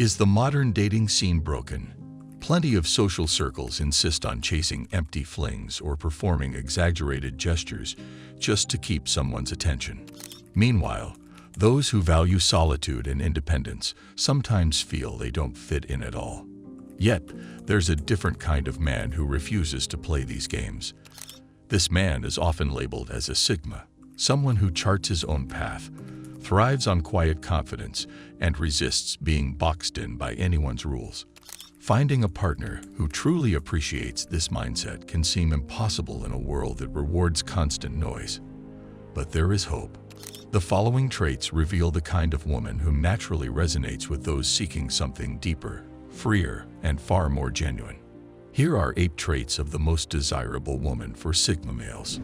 Is the modern dating scene broken? Plenty of social circles insist on chasing empty flings or performing exaggerated gestures just to keep someone's attention. Meanwhile, those who value solitude and independence sometimes feel they don't fit in at all. Yet, there's a different kind of man who refuses to play these games. This man is often labeled as a Sigma, someone who charts his own path, thrives on quiet confidence, and resists being boxed in by anyone's rules. Finding a partner who truly appreciates this mindset can seem impossible in a world that rewards constant noise. But there is hope. The following traits reveal the kind of woman who naturally resonates with those seeking something deeper, freer, and far more genuine. Here are 8 traits of the most desirable woman for Sigma males.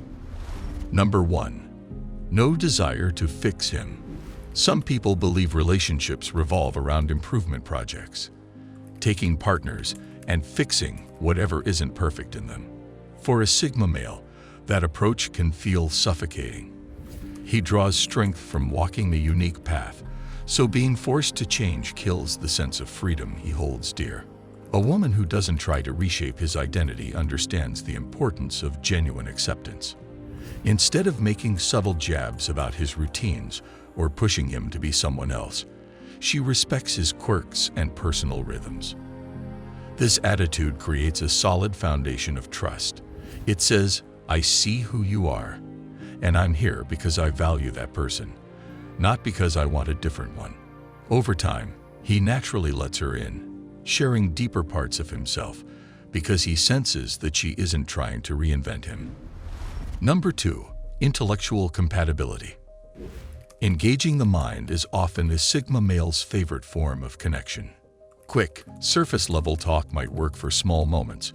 Number 1. No desire to fix him. Some people believe relationships revolve around improvement projects, taking partners and fixing whatever isn't perfect in them. For a Sigma male, that approach can feel suffocating. He draws strength from walking the unique path, so being forced to change kills the sense of freedom he holds dear. A woman who doesn't try to reshape his identity understands the importance of genuine acceptance. Instead of making subtle jabs about his routines or pushing him to be someone else, she respects his quirks and personal rhythms. This attitude creates a solid foundation of trust. It says, "I see who you are, and I'm here because I value that person, not because I want a different one." Over time, he naturally lets her in, sharing deeper parts of himself because he senses that she isn't trying to reinvent him. Number 2. Intellectual compatibility. Engaging the mind is often a Sigma male's favorite form of connection. Quick, surface-level talk might work for small moments,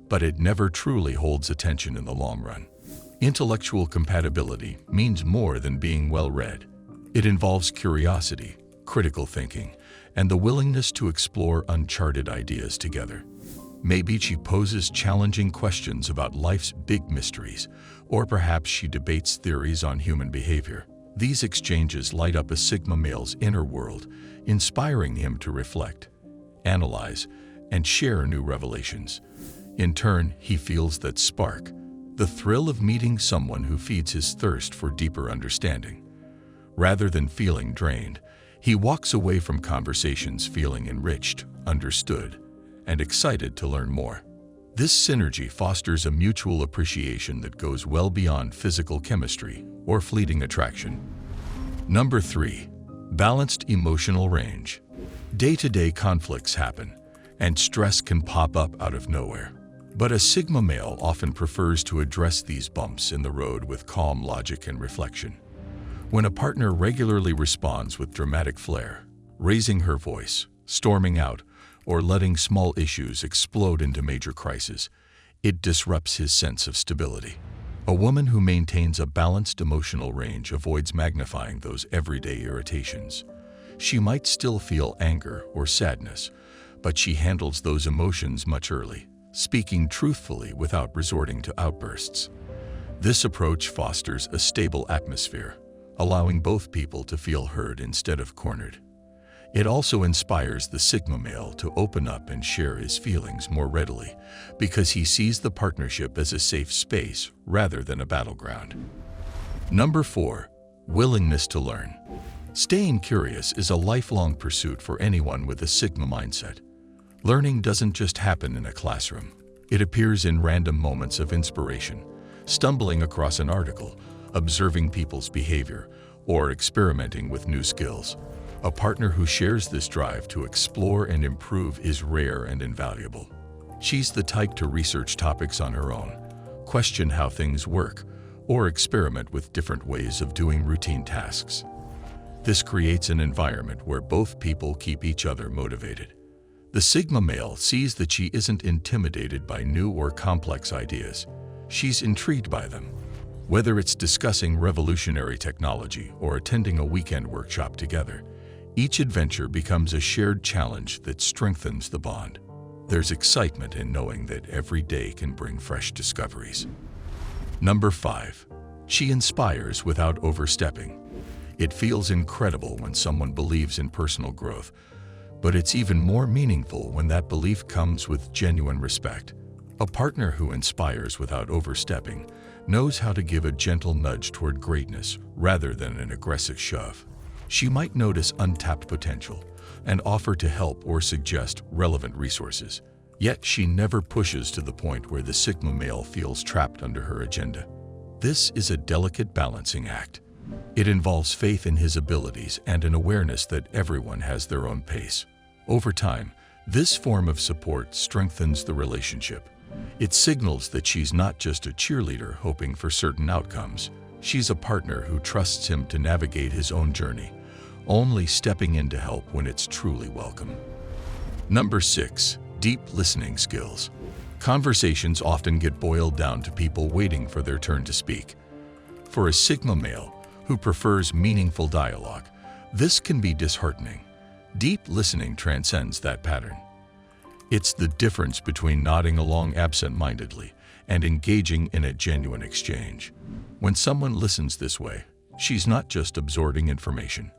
but it never truly holds attention in the long run. Intellectual compatibility means more than being well-read. It involves curiosity, critical thinking, and the willingness to explore uncharted ideas together. Maybe she poses challenging questions about life's big mysteries, or perhaps she debates theories on human behavior. These exchanges light up a Sigma male's inner world, inspiring him to reflect, analyze, and share new revelations. In turn, he feels that spark, the thrill of meeting someone who feeds his thirst for deeper understanding. Rather than feeling drained, he walks away from conversations feeling enriched, understood, and excited to learn more. This synergy fosters a mutual appreciation that goes well beyond physical chemistry or fleeting attraction. Number 3. Balanced emotional range. Day-to-day conflicts happen, and stress can pop up out of nowhere. But a Sigma male often prefers to address these bumps in the road with calm logic and reflection. When a partner regularly responds with dramatic flair, raising her voice, storming out, or letting small issues explode into major crises, it disrupts his sense of stability. A woman who maintains a balanced emotional range avoids magnifying those everyday irritations. She might still feel anger or sadness, but she handles those emotions much early, speaking truthfully without resorting to outbursts. This approach fosters a stable atmosphere, allowing both people to feel heard instead of cornered. It also inspires the Sigma male to open up and share his feelings more readily because he sees the partnership as a safe space rather than a battleground. Number 4. Willingness to learn. Staying curious is a lifelong pursuit for anyone with a Sigma mindset. Learning doesn't just happen in a classroom. It appears in random moments of inspiration, stumbling across an article, observing people's behavior, or experimenting with new skills. A partner who shares this drive to explore and improve is rare and invaluable. She's the type to research topics on her own, question how things work, or experiment with different ways of doing routine tasks. This creates an environment where both people keep each other motivated. The Sigma male sees that she isn't intimidated by new or complex ideas. She's intrigued by them. Whether it's discussing revolutionary technology or attending a weekend workshop together, each adventure becomes a shared challenge that strengthens the bond. There's excitement in knowing that every day can bring fresh discoveries. Number 5. She inspires without overstepping. It feels incredible when someone believes in personal growth, But it's even more meaningful when that belief comes with genuine respect. A partner who inspires without overstepping knows how to give a gentle nudge toward greatness rather than an aggressive shove. She might notice untapped potential and offer to help or suggest relevant resources. Yet she never pushes to the point where the Sigma male feels trapped under her agenda. This is a delicate balancing act. It involves faith in his abilities and an awareness that everyone has their own pace. Over time, this form of support strengthens the relationship. It signals that she's not just a cheerleader hoping for certain outcomes. She's a partner who trusts him to navigate his own journey, only stepping in to help when it's truly welcome. Number 6. Deep listening skills. Conversations often get boiled down to people waiting for their turn to speak. For a Sigma male who prefers meaningful dialogue, this can be disheartening. Deep listening transcends that pattern. It's the difference between nodding along absent-mindedly and engaging in a genuine exchange. When someone listens this way, she's not just absorbing information.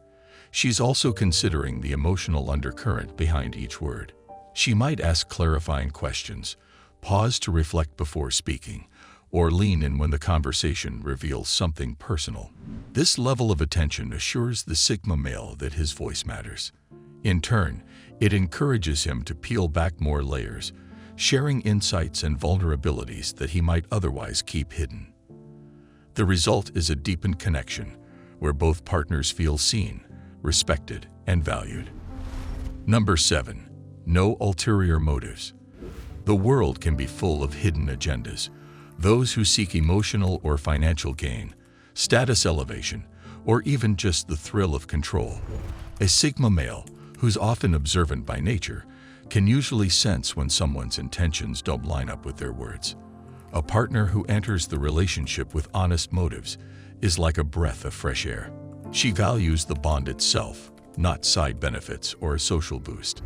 She's also considering the emotional undercurrent behind each word. She might ask clarifying questions, pause to reflect before speaking, or lean in when the conversation reveals something personal. This level of attention assures the Sigma male that his voice matters. In turn, it encourages him to peel back more layers, sharing insights and vulnerabilities that he might otherwise keep hidden. The result is a deepened connection, where both partners feel seen, respected, and valued. Number 7. No ulterior motives. The world can be full of hidden agendas. Those who seek emotional or financial gain, status elevation, or even just the thrill of control. A Sigma male, who's often observant by nature, can usually sense when someone's intentions don't line up with their words. A partner who enters the relationship with honest motives is like a breath of fresh air. She values the bond itself, not side benefits or a social boost.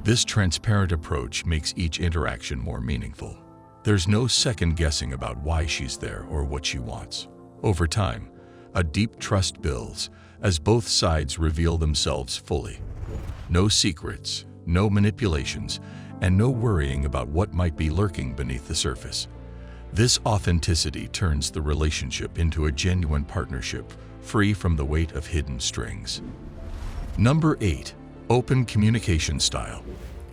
This transparent approach makes each interaction more meaningful. There's no second guessing about why she's there or what she wants. Over time, a deep trust builds as both sides reveal themselves fully. No secrets, no manipulations, and no worrying about what might be lurking beneath the surface. This authenticity turns the relationship into a genuine partnership, free from the weight of hidden strings. Number 8. Open communication style.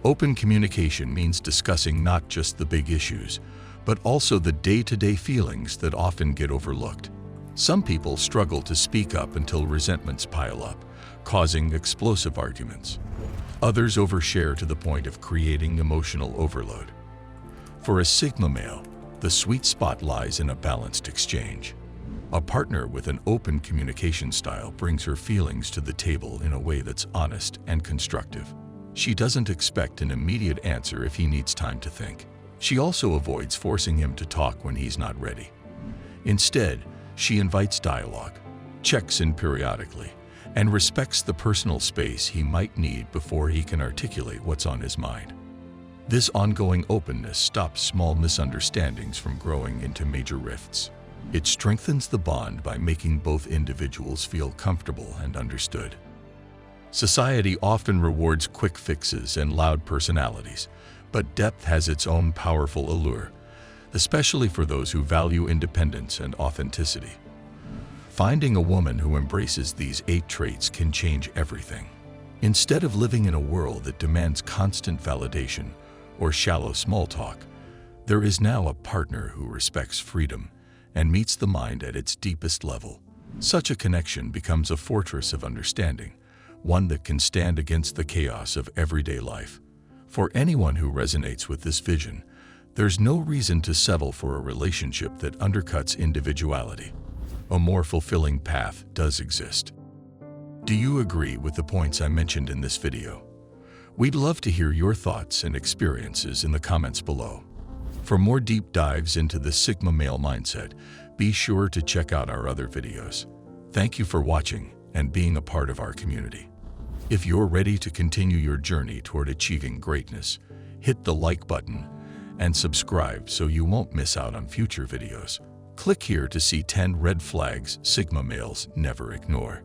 Open communication means discussing not just the big issues, but also the day-to-day feelings that often get overlooked. Some people struggle to speak up until resentments pile up, causing explosive arguments. Others overshare to the point of creating emotional overload. For a Sigma male, the sweet spot lies in a balanced exchange. A partner with an open communication style brings her feelings to the table in a way that's honest and constructive. She doesn't expect an immediate answer if he needs time to think. She also avoids forcing him to talk when he's not ready. Instead, she invites dialogue, checks in periodically, and respects the personal space he might need before he can articulate what's on his mind. This ongoing openness stops small misunderstandings from growing into major rifts. It strengthens the bond by making both individuals feel comfortable and understood. Society often rewards quick fixes and loud personalities, but depth has its own powerful allure, especially for those who value independence and authenticity. Finding a woman who embraces these 8 traits can change everything. Instead of living in a world that demands constant validation or shallow small talk, there is now a partner who respects freedom and meets the mind at its deepest level. Such a connection becomes a fortress of understanding, one that can stand against the chaos of everyday life. For anyone who resonates with this vision, there's no reason to settle for a relationship that undercuts individuality. A more fulfilling path does exist. Do you agree with the points I mentioned in this video? We'd love to hear your thoughts and experiences in the comments below. For more deep dives into the Sigma male mindset, be sure to check out our other videos. Thank you for watching and being a part of our community. If you're ready to continue your journey toward achieving greatness, hit the like button and subscribe so you won't miss out on future videos. Click here to see 10 red flags Sigma males never ignore.